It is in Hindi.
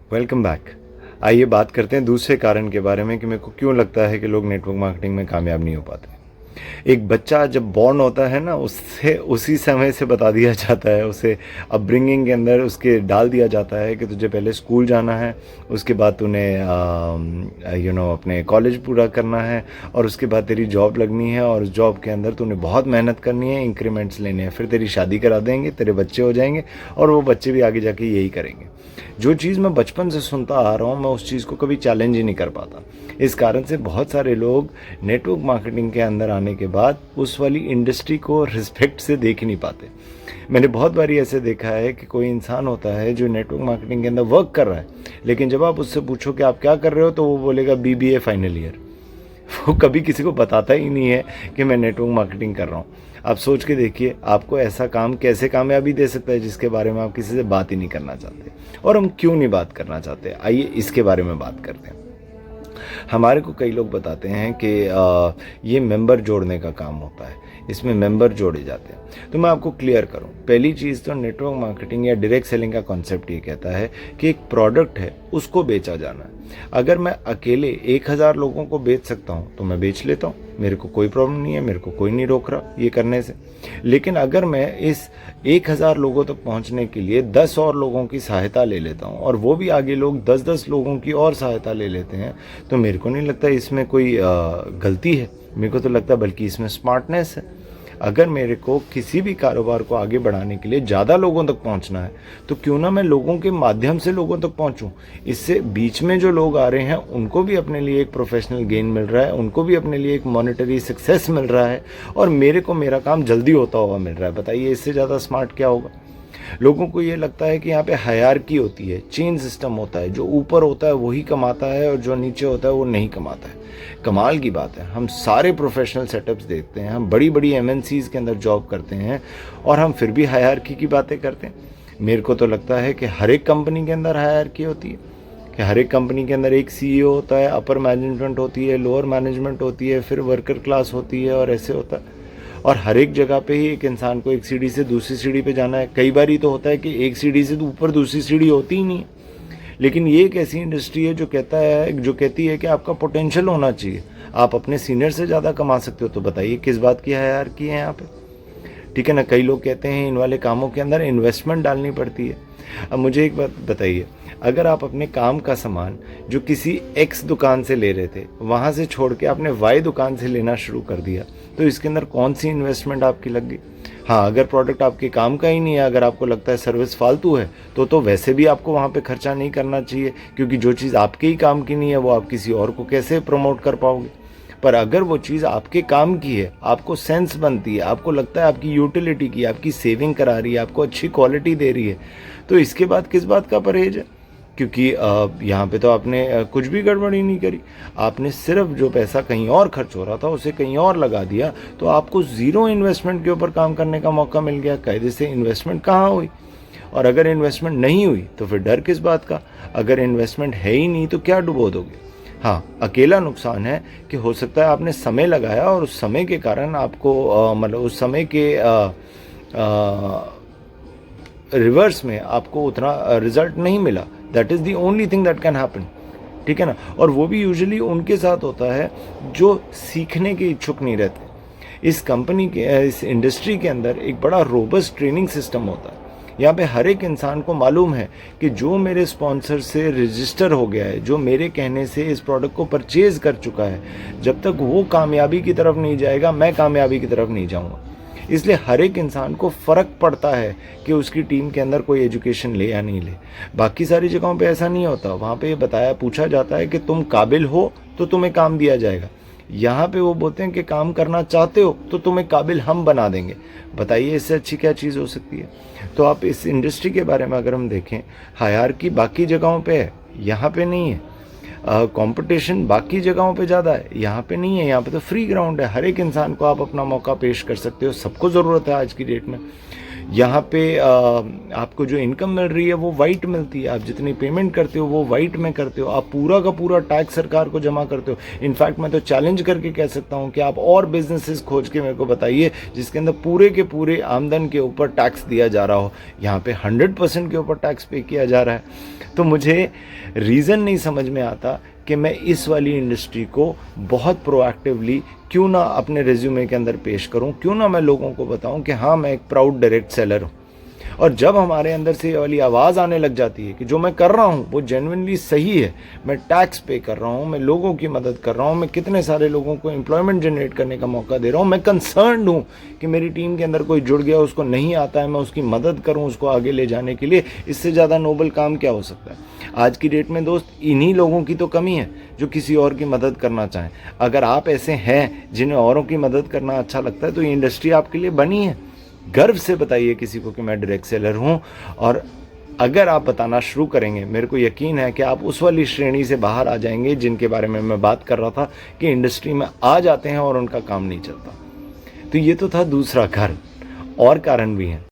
Welcome back. आइए बात करते हैं दूसरे कारण के बारे में कि मेरे को क्यों लगता है कि लोग नेटवर्क मार्केटिंग में कामयाब नहीं हो पाते। एक बच्चा जब बॉर्न होता है ना, उससे उसी समय से बता दिया जाता है, उसे अपब्रिंगिंग के अंदर उसके डाल दिया जाता है कि तुझे पहले स्कूल जाना है, उसके बाद तूने अपने कॉलेज पूरा करना है, और उसके बाद तेरी जॉब लगनी है, और उस जॉब के अंदर तूने बहुत मेहनत करनी है, इंक्रीमेंट्स लेने हैं, फिर तेरी शादी करा देंगे, तेरे बच्चे हो जाएंगे, और वो बच्चे भी आगे जाके यही करेंगे। जो चीज़ मैं बचपन से सुनता आ रहा हूँ, मैं उस चीज़ को कभी चैलेंज ही नहीं कर पाता। इस कारण से बहुत सारे लोग नेटवर्क मार्केटिंग के अंदर आने के बाद उस वाली इंडस्ट्री को रिस्पेक्ट से देख नहीं पाते। मैंने बहुत बारी ऐसे देखा है कि कोई इंसान होता है जो नेटवर्क मार्केटिंग के अंदर वर्क कर रहा है, लेकिन जब आप उससे पूछो कि आप क्या कर रहे हो, तो वो बोलेगा बीबीए फाइनल ईयर। वो कभी किसी को बताता ही नहीं है कि मैं नेटवर्क मार्केटिंग कर रहा हूँ। आप सोच के देखिए, आपको ऐसा काम कैसे कामयाबी दे सकता है जिसके बारे में आप किसी से बात ही नहीं करना चाहते। और हम क्यों नहीं बात करना चाहते, आइए इसके बारे में बात करते हैं। हमारे को कई लोग बताते हैं कि ये मेंबर जोड़ने का काम होता है, इसमें मेंबर जोड़े जाते हैं। तो मैं आपको क्लियर करूं, पहली चीज़ तो नेटवर्क मार्केटिंग या डायरेक्ट सेलिंग का कॉन्सेप्ट ये कहता है कि एक प्रोडक्ट है, उसको बेचा जाना है। अगर मैं अकेले 1000 लोगों को बेच सकता हूं तो मैं बेच लेता हूं, मेरे को कोई प्रॉब्लम नहीं है, मेरे को कोई नहीं रोक रहा ये करने से। लेकिन अगर मैं इस 1000 लोगों तक पहुंचने के लिए 10 और लोगों की सहायता ले लेता हूं, और वो भी आगे लोग 10-10 लोगों की और सहायता ले लेते हैं, तो मेरे को नहीं लगता इसमें कोई गलती है। मेरे को तो लगता है बल्कि इसमें स्मार्टनेस है। अगर मेरे को किसी भी कारोबार को आगे बढ़ाने के लिए ज़्यादा लोगों तक पहुंचना है, तो क्यों ना मैं लोगों के माध्यम से लोगों तक पहुंचूं। इससे बीच में जो लोग आ रहे हैं उनको भी अपने लिए एक प्रोफेशनल गेन मिल रहा है, उनको भी अपने लिए एक मॉनेटरी सक्सेस मिल रहा है, और मेरे को मेरा काम जल्दी होता हुआ मिल रहा है। बताइए इससे ज़्यादा स्मार्ट क्या होगा। लोगों को ये लगता है कि यहाँ पे हायरार्की होती है, चेन सिस्टम होता है, जो ऊपर होता है वही कमाता है और जो नीचे होता है वो नहीं कमाता है। कमाल की बात है, हम सारे प्रोफेशनल सेटअप्स देखते हैं, हम बड़ी बड़ी एमएनसीज के अंदर जॉब करते हैं, और हम फिर भी हायरार्की की बातें करते हैं। मेरे को तो लगता है कि हर एक कंपनी के अंदर हायरार्की होती है, कि हर एक कंपनी के अंदर एक सीईओ होता है, अपर मैनेजमेंट होती है, लोअर मैनेजमेंट होती है, फिर वर्कर क्लास होती है, और ऐसे होता है। और हर एक जगह पे ही एक इंसान को एक सीढ़ी से दूसरी सीढ़ी पे जाना है। कई बार ही तो होता है कि एक सीढ़ी से ऊपर दूसरी सीढ़ी होती ही नहीं है। लेकिन ये एक ऐसी इंडस्ट्री है जो कहती है कि आपका पोटेंशियल होना चाहिए, आप अपने सीनियर से ज़्यादा कमा सकते हो। तो बताइए किस बात की हायरार्की है यहाँ पे, ठीक है ना। कई लोग कहते हैं इन वाले कामों के अंदर इन्वेस्टमेंट डालनी पड़ती है। अब मुझे एक बात बताइए, अगर आप अपने काम का सामान जो किसी एक्स दुकान से ले रहे थे, वहाँ से छोड़ के आपने वाई दुकान से लेना शुरू कर दिया, तो इसके अंदर कौन सी इन्वेस्टमेंट आपकी लग गई। हाँ, अगर प्रोडक्ट आपके काम का ही नहीं है, अगर आपको लगता है सर्विस फालतू है, तो वैसे भी आपको वहाँ पे खर्चा नहीं करना चाहिए, क्योंकि जो चीज़ आपके ही काम की नहीं है वो आप किसी और को कैसे प्रमोट कर पाओगे। पर अगर वो चीज़ आपके काम की है, आपको सेंस बनती है, आपको लगता है आपकी यूटिलिटी की, आपकी सेविंग करा रही है, आपको अच्छी क्वालिटी दे रही है, तो इसके बाद किस बात का परहेज है। क्योंकि यहाँ पे तो आपने कुछ भी गड़बड़ी नहीं करी, आपने सिर्फ जो पैसा कहीं और खर्च हो रहा था उसे कहीं और लगा दिया, तो आपको ज़ीरो इन्वेस्टमेंट के ऊपर काम करने का मौका मिल गया। कायदे से इन्वेस्टमेंट कहाँ हुई, और अगर इन्वेस्टमेंट नहीं हुई तो फिर डर किस बात का। अगर इन्वेस्टमेंट है ही नहीं तो क्या डुबो दोगे। हाँ, अकेला नुकसान है कि हो सकता है आपने समय लगाया और उस समय के कारण आपको मतलब उस समय के रिवर्स में आपको उतना रिजल्ट नहीं मिला। That is the only thing that can happen, ठीक है ना। और वो भी यूजुअली उनके साथ होता है जो सीखने के इच्छुक नहीं रहते। इस इंडस्ट्री के अंदर एक बड़ा रोबस्ट ट्रेनिंग सिस्टम होता है। यहाँ पे हर एक इंसान को मालूम है कि जो मेरे स्पॉन्सर से रजिस्टर हो गया है, जो मेरे कहने से इस प्रोडक्ट को परचेज कर चुका है, जब तक वो कामयाबी की तरफ नहीं जाएगा मैं कामयाबी की तरफ नहीं जाऊँगा। इसलिए हर एक इंसान को फ़र्क पड़ता है कि उसकी टीम के अंदर कोई एजुकेशन ले या नहीं ले। बाकी सारी जगहों पे ऐसा नहीं होता, वहाँ पे पूछा जाता है कि तुम काबिल हो तो तुम्हें काम दिया जाएगा। यहाँ पे वो बोलते हैं कि काम करना चाहते हो तो तुम्हें काबिल हम बना देंगे। बताइए इससे अच्छी क्या चीज़ हो सकती है। तो आप इस इंडस्ट्री के बारे में अगर हम देखें, हायरार्की बाकी जगहों पे है, यहाँ पे नहीं है। कंपटीशन बाकी जगहों पे ज़्यादा है, यहाँ पे नहीं है। यहाँ पे तो फ्री ग्राउंड है, हर एक इंसान को आप अपना मौका पेश कर सकते हो, सबको ज़रूरत है आज की डेट में। यहाँ पे आपको जो इनकम मिल रही है वो वाइट मिलती है, आप जितनी पेमेंट करते हो वो वाइट में करते हो, आप पूरा का पूरा टैक्स सरकार को जमा करते हो। इनफैक्ट मैं तो चैलेंज करके कह सकता हूँ कि आप और बिजनेसेस खोज के मेरे को बताइए जिसके अंदर पूरे के पूरे आमदन के ऊपर टैक्स दिया जा रहा हो। यहाँ पे 100% के ऊपर टैक्स पे किया जा रहा है। तो मुझे रीज़न नहीं समझ में आता कि मैं इस वाली इंडस्ट्री को बहुत प्रोएक्टिवली क्यों ना अपने रिज्यूमे के अंदर पेश करूं, क्यों ना मैं लोगों को बताऊं कि हाँ मैं एक प्राउड डायरेक्ट सेलर हूं। और जब हमारे अंदर से ये वाली आवाज़ आने लग जाती है कि जो मैं कर रहा हूँ वो जेन्युइनली सही है, मैं टैक्स पे कर रहा हूँ, मैं लोगों की मदद कर रहा हूँ, मैं कितने सारे लोगों को एम्प्लॉयमेंट जनरेट करने का मौका दे रहा हूँ, मैं कंसर्न्ड हूँ कि मेरी टीम के अंदर कोई जुड़ गया, उसको नहीं आता है, मैं उसकी मदद करूँ उसको आगे ले जाने के लिए, इससे ज़्यादा नोबल काम क्या हो सकता है। आज की डेट में दोस्त इन्हीं लोगों की तो कमी है जो किसी और की मदद करना चाहें। अगर आप ऐसे हैं जिन्हें औरों की मदद करना अच्छा लगता है तो ये इंडस्ट्री आपके लिए बनी है। गर्व से बताइए किसी को कि मैं डायरेक्ट सेलर हूँ। और अगर आप बताना शुरू करेंगे, मेरे को यकीन है कि आप उस वाली श्रेणी से बाहर आ जाएंगे जिनके बारे में मैं बात कर रहा था कि इंडस्ट्री में आ जाते हैं और उनका काम नहीं चलता। तो ये तो था दूसरा कारण, और कारण भी हैं।